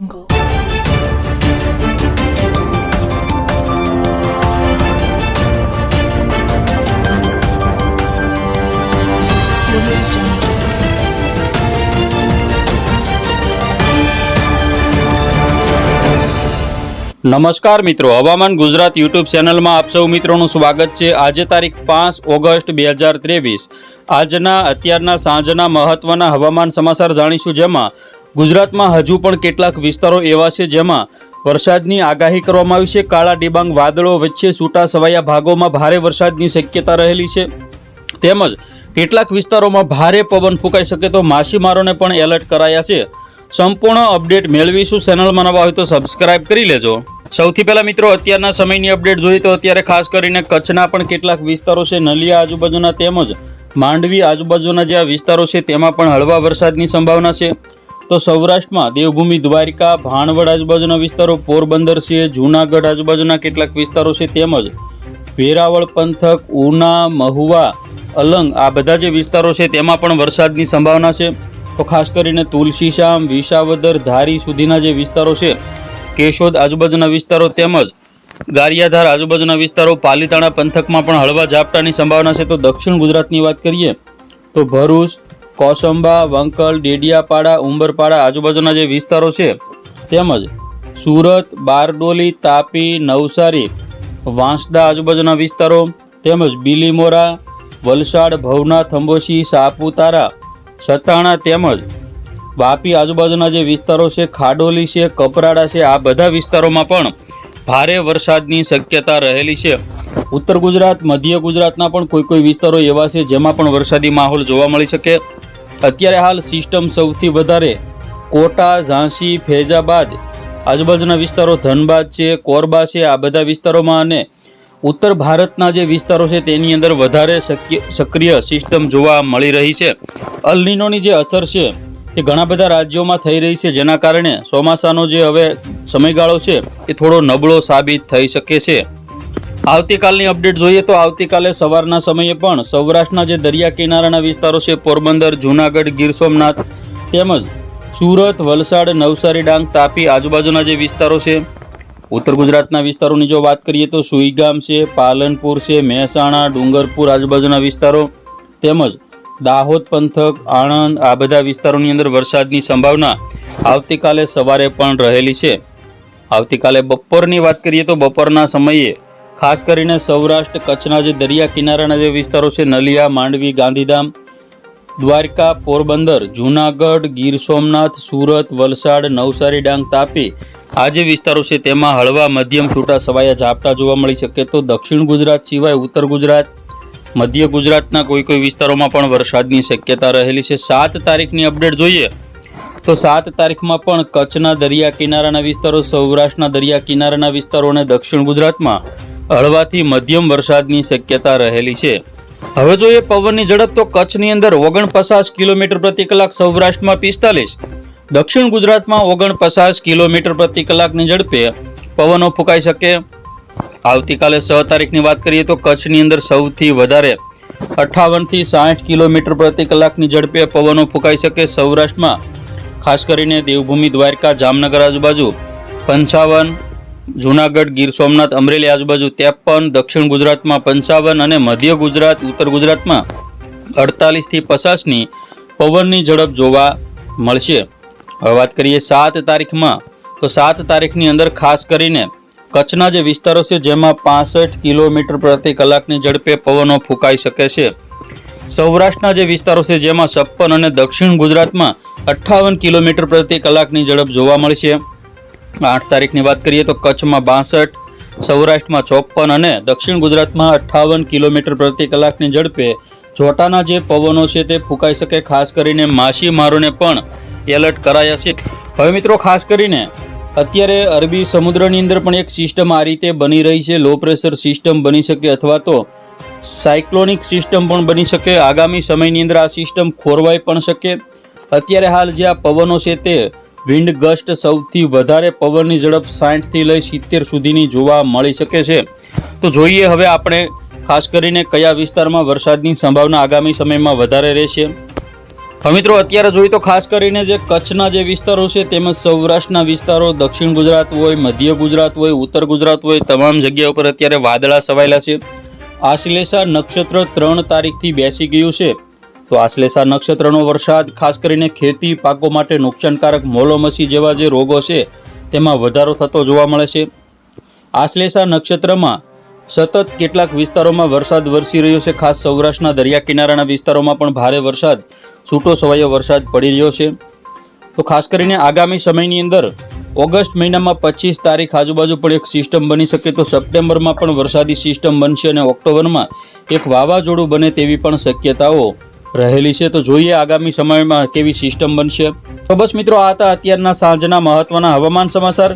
Jungle. નમસ્કાર મિત્રો, હવામાન ગુજરાત યુટ્યુબ ચેનલમાં આપ સૌ મિત્રોનું સ્વાગત છે। આજે તારીખ 5 ઓગસ્ટ 2023 આજના અત્યારના સાંજના મહત્વના હવામાન સમાચાર જાણીશું, જેમાં ગુજરાતમાં હજુ પણ કેટલાક વિસ્તારો એવા છે જેમાં વરસાદની આગાહી કરવામાં આવી છે। કાળા ડિબાંગ વાદળો વચ્ચે છૂટા છવાયા ભાગોમાં ભારે વરસાદની શક્યતા રહેલી છે, તેમજ કેટલાક વિસ્તારોમાં ભારે પવન ફૂંકાઈ શકે તો માછીમારોને પણ એલર્ટ કરાયા છે। સંપૂર્ણ અપડેટ મેળવીશું। ચેનલમાં નવા હોય તો સબસ્ક્રાઇબ કરી લેજો। સૌથી પહેલા મિત્રો અત્યારના સમયની અપડેટ જોઈએ તો અત્યારે ખાસ કરીને કચ્છના પણ કેટલાક વિસ્તારો છે, નલિયા આજુબાજુના તેમજ માંડવી આજુબાજુના જે વિસ્તારો છે તેમાં પણ હળવા વરસાદની સંભાવના છે। તો સૌરાષ્ટ્રમાં દેવભૂમિ, દ્વારકા, ભાણવડ આજુબાજુના વિસ્તારો, પોરબંદર છે, જૂનાગઢ આજુબાજુના કેટલાક વિસ્તારો છે, તેમજ વેરાવળ પંથક, ઉના, મહુવા, અલંગ આ બધા જે વિસ્તારો છે તેમાં પણ વરસાદની સંભાવના છે। તો ખાસ કરીને તુલસીશ્યામ, વિસાવદર, ધારી સુધીના જે વિસ્તારો છે, કેશોદ આજુબાજુના વિસ્તારો તેમજ ગારિયાધાર આજુબાજુના વિસ્તારો, પાલીતાણા પંથકમાં પણ હળવા ઝાપટાની સંભાવના છે। તો દક્ષિણ ગુજરાતની વાત કરીએ તો ભરૂચ, કોસંબા, વંકલ, ડેડિયાપાડા, ઉંબરપાડા આજુબાજુના જે વિસ્તારો છે તેમજ સુરત, બારડોલી, તાપી, નવસારી, વાંસદા આજુબાજુના વિસ્તારો તેમજ બીલીમોરા, વલસાડ, ભવનાથ, અંબોશી, સાપુતારા, સતાણા તેમજ વાપી આજુબાજુના જે વિસ્તારો છે, ખાડોલી છે, કપરાડા છે, આ બધા વિસ્તારોમાં પણ ભારે વરસાદની શક્યતા રહેલી છે। ઉત્તર ગુજરાત, મધ્ય ગુજરાતના પણ કોઈ વિસ્તારો એવા છે જેમાં પણ વરસાદી માહોલ જોવા મળી શકે। અત્યારે હાલ સિસ્ટમ સૌથી વધારે કોટા, ઝાંસી, ફૈજાબાદ આજુબાજુના વિસ્તારો, ધનબાદ છે, કોરબા છે, આ બધા વિસ્તારોમાં અને ઉત્તર ભારતના જે વિસ્તારો છે તેની અંદર વધારે સક્રિય સિસ્ટમ જોવા મળી રહી છે। અલ નીનોની જે અસર છે તે ઘણા બધા રાજ્યોમાં થઈ રહી છે, જેના કારણે ચોમાસાનો જે હવે સમયગાળો છે એ થોડો નબળો સાબિત થઈ શકે છે। આવતીકાલની અપડેટ જોઈએ તો આવતીકાલે સવારના સમયે પણ સૌરાષ્ટ્રના જે દરિયા કિનારાના વિસ્તારો છે, પોરબંદર, જૂનાગઢ, ગીર સોમનાથ તેમજ સુરત, વલસાડ, નવસારી, ડાંગ, તાપી આજુબાજુના જે વિસ્તારો છે, ઉત્તર ગુજરાતના વિસ્તારોની જો વાત કરીએ તો સુઈગામ છે, પાલનપુર છે, મહેસાણા, ડુંગરપુર આજુબાજુના વિસ્તારો તેમજ દાહોદ પંથક, આણંદ આ બધા વિસ્તારોની અંદર વરસાદની સંભાવના આવતીકાલે સવારે પણ રહેલી છે। આવતીકાલે બપોરની વાત કરીએ તો બપોરના સમયે ખાસ કરીને સૌરાષ્ટ્ર, કચ્છના જે દરિયા કિનારાના જે વિસ્તારો છે, નલિયા, માંડવી, ગાંધીધામ, દ્વારકા, પોરબંદર, જૂનાગઢ, ગીર સોમનાથ, સુરત, વલસાડ, નવસારી, ડાંગ, તાપી આ જે વિસ્તારો છે તેમાં હળવા મધ્યમ છૂટા છવાયા ઝાપટા જોવા મળી શકે। તો દક્ષિણ ગુજરાત સિવાય ઉત્તર ગુજરાત, મધ્ય ગુજરાતના કોઈ વિસ્તારોમાં પણ વરસાદની શક્યતા રહેલી છે। 7 તારીખની અપડેટ જોઈએ તો 7 તારીખમાં પણ કચ્છના દરિયા કિનારાના વિસ્તારો, સૌરાષ્ટ્રના દરિયા કિનારાના વિસ્તારો અને દક્ષિણ ગુજરાતમાં હળવાથી મધ્યમ વરસાદની શક્યતા રહેલી છે। હવે જોઈએ પવનની ઝડપ તો કચ્છની અંદર 49 કિલોમીટર પ્રતિ કલાક, સૌરાષ્ટ્રમાં 45, દક્ષિણ ગુજરાતમાં 49 કિલોમીટર પ્રતિ કલાકની ઝડપે પવનો ફૂંકાઈ શકે। આવતીકાલે 6 તારીખની વાત કરીએ તો કચ્છની અંદર સૌથી વધારે 58 થી 60 કિલોમીટર પ્રતિ કલાકની ઝડપે પવનો ફૂંકાઈ શકે। સૌરાષ્ટ્રમાં ખાસ કરીને દેવભૂમિ, દ્વારકા, જામનગર આજુબાજુ 55, જૂનાગઢ, ગીર સોમનાથ, અમરેલી આજુબાજુ 53, દક્ષિણ ગુજરાતમાં 55 અને મધ્ય ગુજરાત, ઉત્તર ગુજરાતમાં 48 થી 50ની પવનની ઝડપ જોવા મળશે। હવે વાત કરીએ 7 તારીખમાં તો 7 તારીખની અંદર ખાસ કરીને કચ્છના જે વિસ્તારો છે જેમાં 65 કિલોમીટર પ્રતિ કલાકની ઝડપે પવનો ફૂંકાઈ શકે છે। સૌરાષ્ટ્રના જે વિસ્તારો છે જેમાં 56 અને દક્ષિણ ગુજરાતમાં 58 કિલોમીટર પ્રતિ કલાકની ઝડપ જોવા મળશે। 8 તારીખની વાત કરીએ તો કચ્છમાં 62, સૌરાષ્ટ્રમાં 54 અને દક્ષિણ ગુજરાતમાં 58 કિલોમીટર પ્રતિ કલાકની ઝડપે જોટાના જે પવનો છે તે ફૂંકાઈ શકે। ખાસ કરીને માછીમારોને પણ એલર્ટ કરાયા છે। હવે મિત્રો ખાસ કરીને અત્યારે અરબી સમુદ્રની અંદર પણ એક સિસ્ટમ આ રીતે બની રહી છે, લો પ્રેશર સિસ્ટમ બની શકે અથવા તો સાયક્લોનિક સિસ્ટમ પણ બની શકે। આગામી સમયની અંદર આ સિસ્ટમ ખોરવાઈ પણ શકે। અત્યારે હાલ જે આ પવનો છે તે વિન્ડ ગસ્ટ સૌથી વધારે પવનની ઝડપ 60 થી લઈ 70 સુધીની જોવા મળી શકે છે। તો જોઈએ હવે આપણે ખાસ કરીને કયા વિસ્તારમાં વરસાદની સંભાવના આગામી સમયમાં વધારે રહેશે। મિત્રો અત્યારે જોઈએ તો ખાસ કરીને જે કચ્છના જે વિસ્તારો છે તેમજ સૌરાષ્ટ્રના વિસ્તારો, દક્ષિણ ગુજરાત હોય, મધ્ય ગુજરાત હોય, ઉત્તર ગુજરાત હોય, તમામ જગ્યા ઉપર અત્યારે વાદળા છવાયેલા છે. આશ્લેષા નક્ષત્ર 3 તારીખથી બેસી ગયું છે. તો આશ્લેષા નક્ષત્રનો વરસાદ ખાસ કરીને ખેતી પાકો માટે નુકસાનકારક મોલોમસી જેવા જે રોગો છે તેમાં વધારો થતો જોવા મળે છે. આશ્લેષા નક્ષત્રમાં સતત કેટલાક વિસ્તારોમાં વરસાદ વરસી રહ્યો છે. ખાસ સૌરાષ્ટ્રના દરિયા કિનારાના વિસ્તારોમાં પણ ભારે વરસાદ, છૂટો છવાયો વરસાદ પડી રહ્યો છે. તો ખાસ કરીને આગામી સમયની અંદર ઓગસ્ટ મહિનામાં 25 તારીખ આજુબાજુ પણ એક સિસ્ટમ બની શકે. તો સપ્ટેમ્બરમાં પણ વરસાદી સિસ્ટમ બનશે અને ઓક્ટોબરમાં એક વાવાઝોડું બને તેવી પણ શક્યતાઓ રહેલી છે. તો જોઈએ આગામી સમયમાં કેવી સિસ્ટમ બનશે. તો બસ મિત્રો, આ હતા અત્યારના સાંજના મહત્વના હવામાન સમાચાર.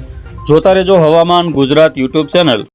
જોતા રહેજો હવામાન ગુજરાત યુટ્યુબ ચેનલ.